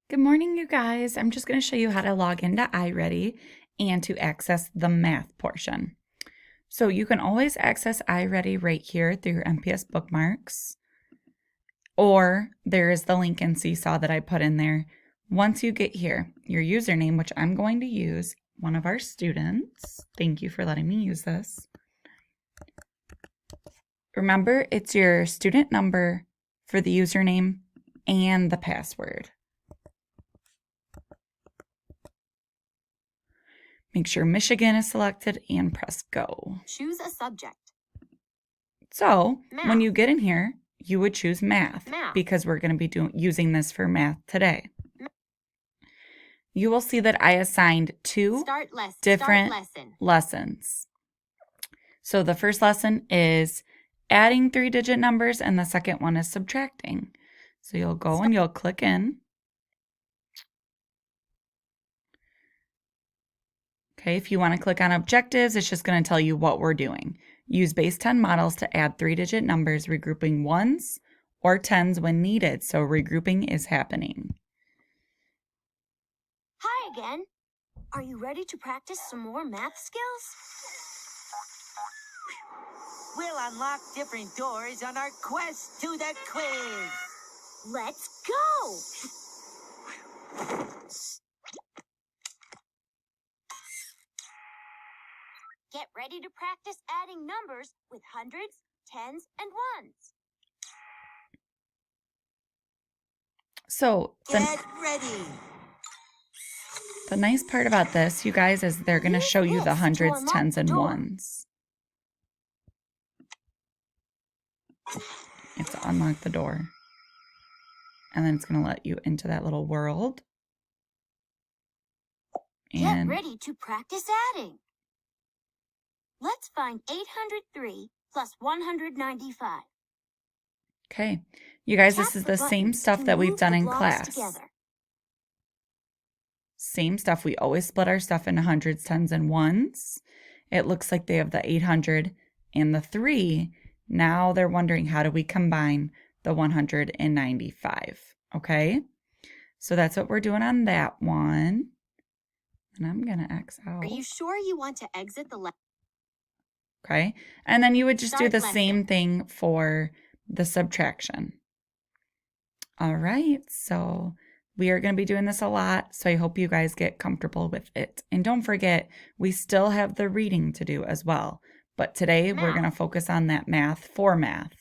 Good morning, you guys. I'm just going to show you how to log into iReady and to access the math portion. So you can always access iReady right here through your MPS bookmarks, or there is the link in Seesaw that I put in there. Once you get here, your username, which I'm going to use, one of our students. Thank you for letting me use this. Remember, it's your student number for the username and the password. Make sure Michigan is selected and press go. Choose a subject. So Math. when you get in here, you would choose math, Math. because we're going to be using this for math today. You will see that I assigned two different lessons. So the first lesson is adding 3-digit numbers and the second one is subtracting. So you'll go and you'll click in. Okay, if you want to click on objectives, it's just going to tell you what we're doing. Use base 10 models to add 3-digit numbers, regrouping ones or tens when needed. So regrouping is happening. Hi again. Are you ready to practice some more math skills? We'll unlock different doors on our quest to the quiz. Let's go! Get ready to practice adding numbers with hundreds, tens, and ones. So Get ready. The nice part about this, you guys, is they're going to show you the hundreds, tens, and ones. You have to unlock the door. And then it's going to let you into that little world. And get ready to practice adding. Let's find 803 plus 195. Okay. You guys, this is the same stuff that we've done in class. Together. Same stuff. We always split our stuff into hundreds, tens, and ones. It looks like they have the 800 and the 3. Now they're wondering, how do we combine the 195? Okay. So that's what we're doing on that one. And I'm going to X out. Are you sure you want to exit the lesson? Okay. And then you would just do the same thing for the subtraction. All right. So we are going to be doing this a lot. So I hope you guys get comfortable with it. And don't forget, we still have the reading to do as well. But today we're going to focus on that math for math.